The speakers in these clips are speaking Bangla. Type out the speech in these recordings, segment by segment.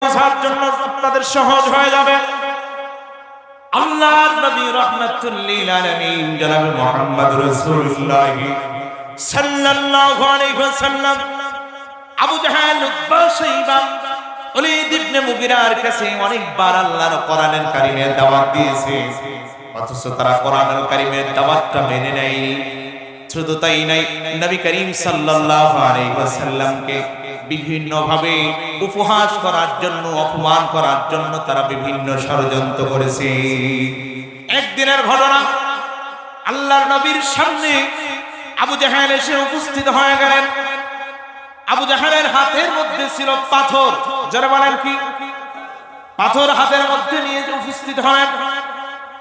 বোঝার জন্য আপনাদের সহজ হয়ে যাবে। আল্লাহর নবী রাহমাতুল লিল আলামিন জনাব মুহাম্মদ রাসূলুল্লাহ সাল্লাল্লাহু আলাইহি ওয়াসাল্লাম আবু জাহেল, উতবা, শাইবা, ওলীদ ইবনে মুগিরার কাছে অনেকবার আল্লাহর কোরআনুল কারীমের দাওয়াত দিয়েছে, অথচ তারা কোরআনুল কারীমের দাওয়াতটা মেনে নেয়নি। শুধু তাই নাই, নবী করিম সাল্লাল্লাহু আলাইহি ওয়াসাল্লামকে বিভিন্ন ভাবে উপহাস করার জন্য, অপমান করার জন্য তারা বিভিন্ন ষড়যন্ত্র করেছে। একদিনের ঘটনা, আল্লাহর নবীর সামনে আবু জাহেল এসে উপস্থিত হয়ে গেলেন। আবু জাহেলের হাতের মধ্যে ছিল পাথর। যারা বলেন কি পাথর হাতের মধ্যে নিয়ে উপস্থিত হলেন,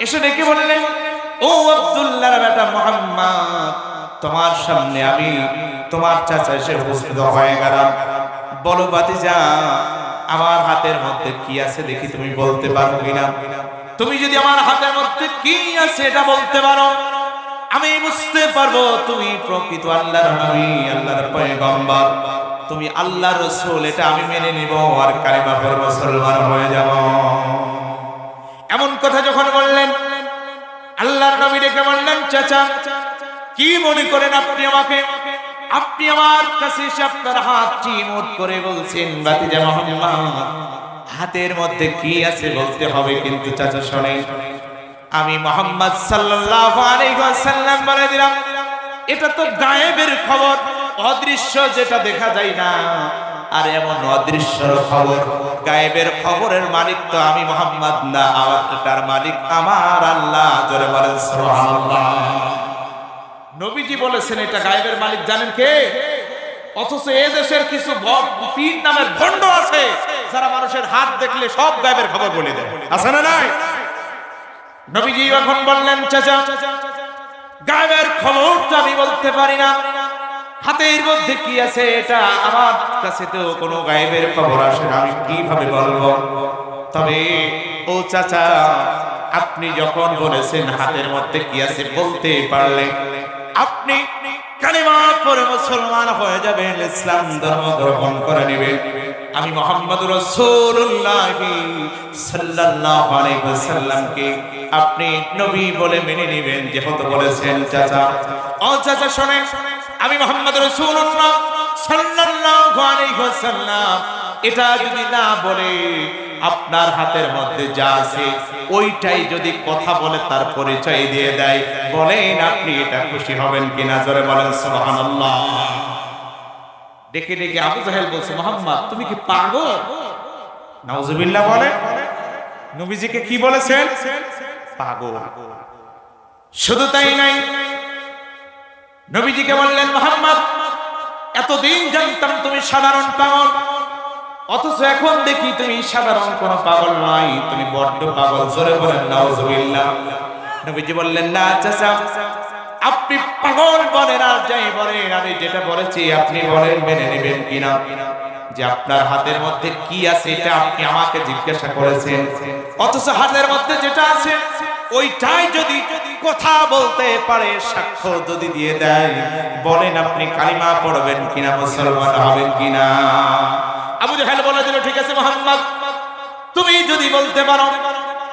এসে ডেকে বললেন, ও আব্দুল্লাহর বেটা মুহাম্মদ, তোমার সামনে আমি তোমার চাচা এসে উপস্থিত হয়ে গেলাম। বলো ভাতিজা, আমার হাতের মধ্যে কি আছে দেখি, তুমি বলতে পারো কিনা? তুমি যদি আমার হাতের মধ্যে কি আছে এটা বলতে পারো, আমি বুঝতে পারবো তুমি প্রকৃত আল্লাহর নবী, আল্লাহর পয়গম্বর, তুমি আল্লাহর রাসূল। এটা আমি মেনে নিব আর কালিমা পড়ে মুসলমান হয়ে যাব। এমন কথা যখন বললেন, আল্লাহর নবী ডেকে বললেন, চাচা কি মনে করেন আপনি আমাকে? আপনি আমার কাছে এসে আপনার হাত চিমট করে বলছেন, ভাতিজা মুহাম্মদ, হাতের মধ্যে কি আছে বলতে হবে। কিন্তু চাচা শোনেন, আমি মুহাম্মদ সাল্লাল্লাহু আলাইহি ওয়াসাল্লাম বলে দিলাম, এটা তো গায়েবের খবর, অদৃশ্য, যেটা দেখা যায় না। আর এমন অদৃশ্য খবর, গায়েবের খবরের মালিক তো আমি মুহাম্মদ না, এটার মালিক আমার আল্লাহ। জোরে বলেন সুবহানাল্লাহ। নবীজি বলেছেন এটা গায়েবের মালিক জানেন কে? অথচ এই দেশের কিছু পীর নামের ভণ্ড আছে যারা মানুষের হাত দেখলে সব গায়েবের খবর বলে দেয়, আছে না নাই? নবীজি এখন বললেন, চাচা গায়েবের খবরটা আমি বলতে পারি না, হাতের মধ্যে কি আছে এটা আমার কাছে তো কোনো গায়েবের খবর আসে না, আমি কিভাবে বলবো? তবে ও চাচা, আপনি যখন বলেছেন হাতের মধ্যে কি আছে বলতে পারলে আপনি কালিমা পড়ে মুসলমান হয়ে যাবেন, ইসলাম ধর্ম গ্রহণ করে নেবেন। আমি মুহাম্মদুর রাসূলুল্লাহ সাল্লাল্লাহু আলাইহি ওয়াসাল্লামকে আপনি নবী বলে মেনে নেবেন, যেহেতু বলেছেন। চাচা, ও চাচা শুনেন, আমি মুহাম্মদুর রাসূলুল্লাহ সাল্লাল্লাহু আলাইহি ওয়াসাল্লাম এটা যদি না বলে আপনার হাতের মধ্যে যা আছে ওইটাই যদি কথা বলে তার পরিচয় দিয়ে দেয়, বলেন আপনি এটা খুশি হবেন কিনা? জোরে বলেন সুবহানাল্লাহ। ডেকে ডেকে আবু জাহেল বলছে, মুহাম্মদ তুমি কি পাগল? নাউজুবিল্লাহ বলে। নবীজিকে কি বলেছেন? পাগল। শুধু তাই নাই, নবীজিকে বললেন, মুহাম্মদ এতদিন জানতাম তুমি সাধারণ পাগল, অথচ এখন দেখি তুমি সাধারণ কোন পাগল নয়, তুমি বড্ড পাগল। জোরে বলেন নাউজুবিল্লাহ। নবীজি বললেন, না চাচা, আপনি পাগল বলেন আর যাই বলেন, আমি যেটা বলেছি আপনি বলেন মেনে নেবেন কিনা? যে আপনার হাতের মধ্যে কি আছে এটা আপনি আমাকে জিজ্ঞাসা করেছেন, অথচ হাতের মধ্যে যেটা আছে ওইটাই যদি কথা বলতে পারে, সাক্ষ্য যদি দিয়ে দেয়, বলেন আপনি কালিমা পড়বেন কিনা, মুসলমান হবেন কিনা? আবু জাহেল বলে দিল, ঠিক আছে মুহাম্মদ, তুমি যদি বলতে পারো,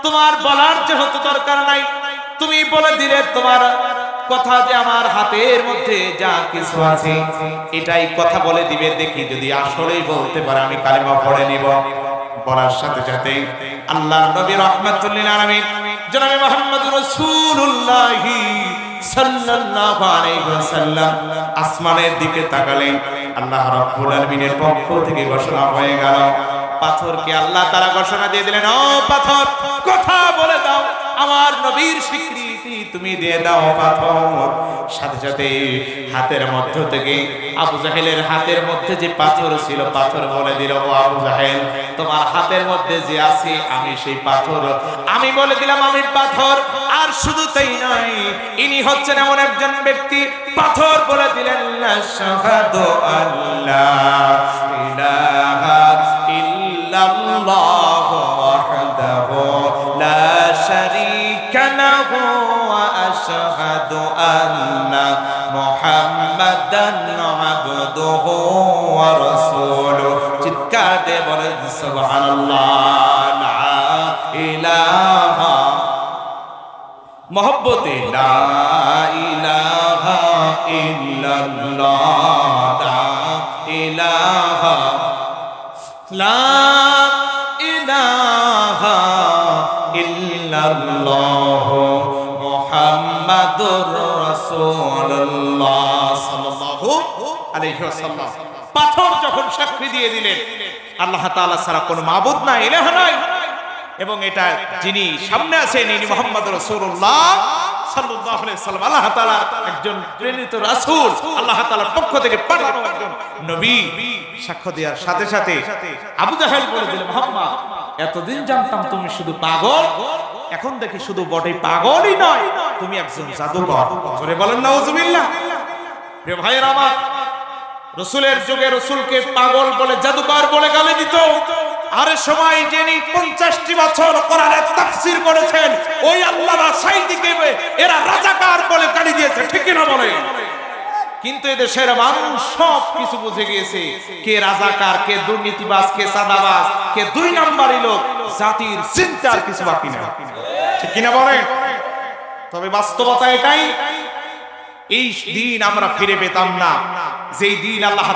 তোমার বলার যেহেতু দরকার নাই, তুমি বলে দিলে তোমার কথা যে আমার হাতের মধ্যে যা কিছু আছে এটাই কথা বলে দিবে, দেখি যদি আসলেই বলতে পারে আমি কালিমা পড়ে নিব। বলার সাথে সাথে আল্লাহর নবী রাহমাতুল লিল আলামিন জনাবে মুহাম্মদুর রাসূলুল্লাহ সাল্লাল্লাহু আলাইহি ওয়াসাল্লাম আসমানের দিকে তাকালেন। আল্লাহ রাব্বুল আলামিনের পক্ষ থেকে ঘোষণা হয়ে গেল, পাথরকে আল্লাহ তাআলা ঘোষণা দিয়ে দিলেন, ও পাথর কথা বলে দাও, আমার নবীর স্বীকৃতি তুমি দিয়ে দাও। পাথর সাথে সাথে হাতের মধ্য থেকে আবু জাহেলের হাতের মধ্যে যে পাথর ছিল, পাথর বলে দিল, ও আবু জাহেল, তোমার হাতের মধ্যে যে আছে আমি সেই পাথর, আমি বলে দিলাম আমি পাথর। আর শুধু তাই নয়, ইনি হচ্ছেন এমন একজন ব্যক্তি, পাথর বলে দিলেন, আশহাদু আল্লা ইলাহা ইল্লাল্লাহ ওয়াহদাহু লা শারীকা লাহু ওয়া আশহাদু আন্না মুহাম্মাদান আবদুহু ওয়া রাসূলুহু। চিৎকার দিয়ে বলেন সুবহানাল্লাহ, লা ইলাহা, মহব্বতে লা ইলাহা ইল্লাল্লাহ, লা ইলাহা, লা ইলাহা ইল্লাল্লাহ মুহাম্মাদুর রাসূলুল্লাহ সাল্লাল্লাহু আলাইহি ওয়াসাল্লাম। পাথর যখন সাক্ষী দিয়ে দিলেন আল্লাহ তাআলা ছাড়া কোনো মাবুদ নাই, ইলাহ নাই, এবং এটা যিনি সামনে আছেন ইনি মুহাম্মদ রাসূলুল্লাহ সাল্লাল্লাহু আলাইহি ওয়াসাল্লাম, আল্লাহ তাআলা একজন প্রেরিত রাসূল, আল্লাহ তাআলার পক্ষ থেকে পাঠানো একজন নবী, সাক্ষ্য দেওয়ার সাথে সাথে আবু জাহেল বলে দিল, মুহাম্মদ এতদিন জানতাম তুমি শুধু পাগল, এখন দেখি শুধু বটে পাগলই নয়, তুমি একজন জাদুকর। জোরে বলেন নাউজুবিল্লাহ। প্রিয় ভাইয়েরা আমার, রাসূলের যুগে রাসূলকে পাগল বলে, জাদুকর বলে গালি দিত। আর সময় যিনি 50টি বছর কোরআনের তাফসীর করেছেন ওই আল্লাহর সাইদিকে এরা রাজাকার বলে গালি দিয়েছে, ঠিক কি না বলে? কিন্তু এদেশের মানুষ সব কিছু বুঝে গিয়েছে, কে রাজাকার, কে দুর্নীতিবাজ, কে সাদাবাজ, কে দুই নাম্বারি লোক, জাতির চিন্তার কিছু বাকি না, ঠিক কি না বলে? তবে বাস্তবতা এটাই, এই দিন আমরা ফিরে পেতাম না যেই দিন আল্লাহ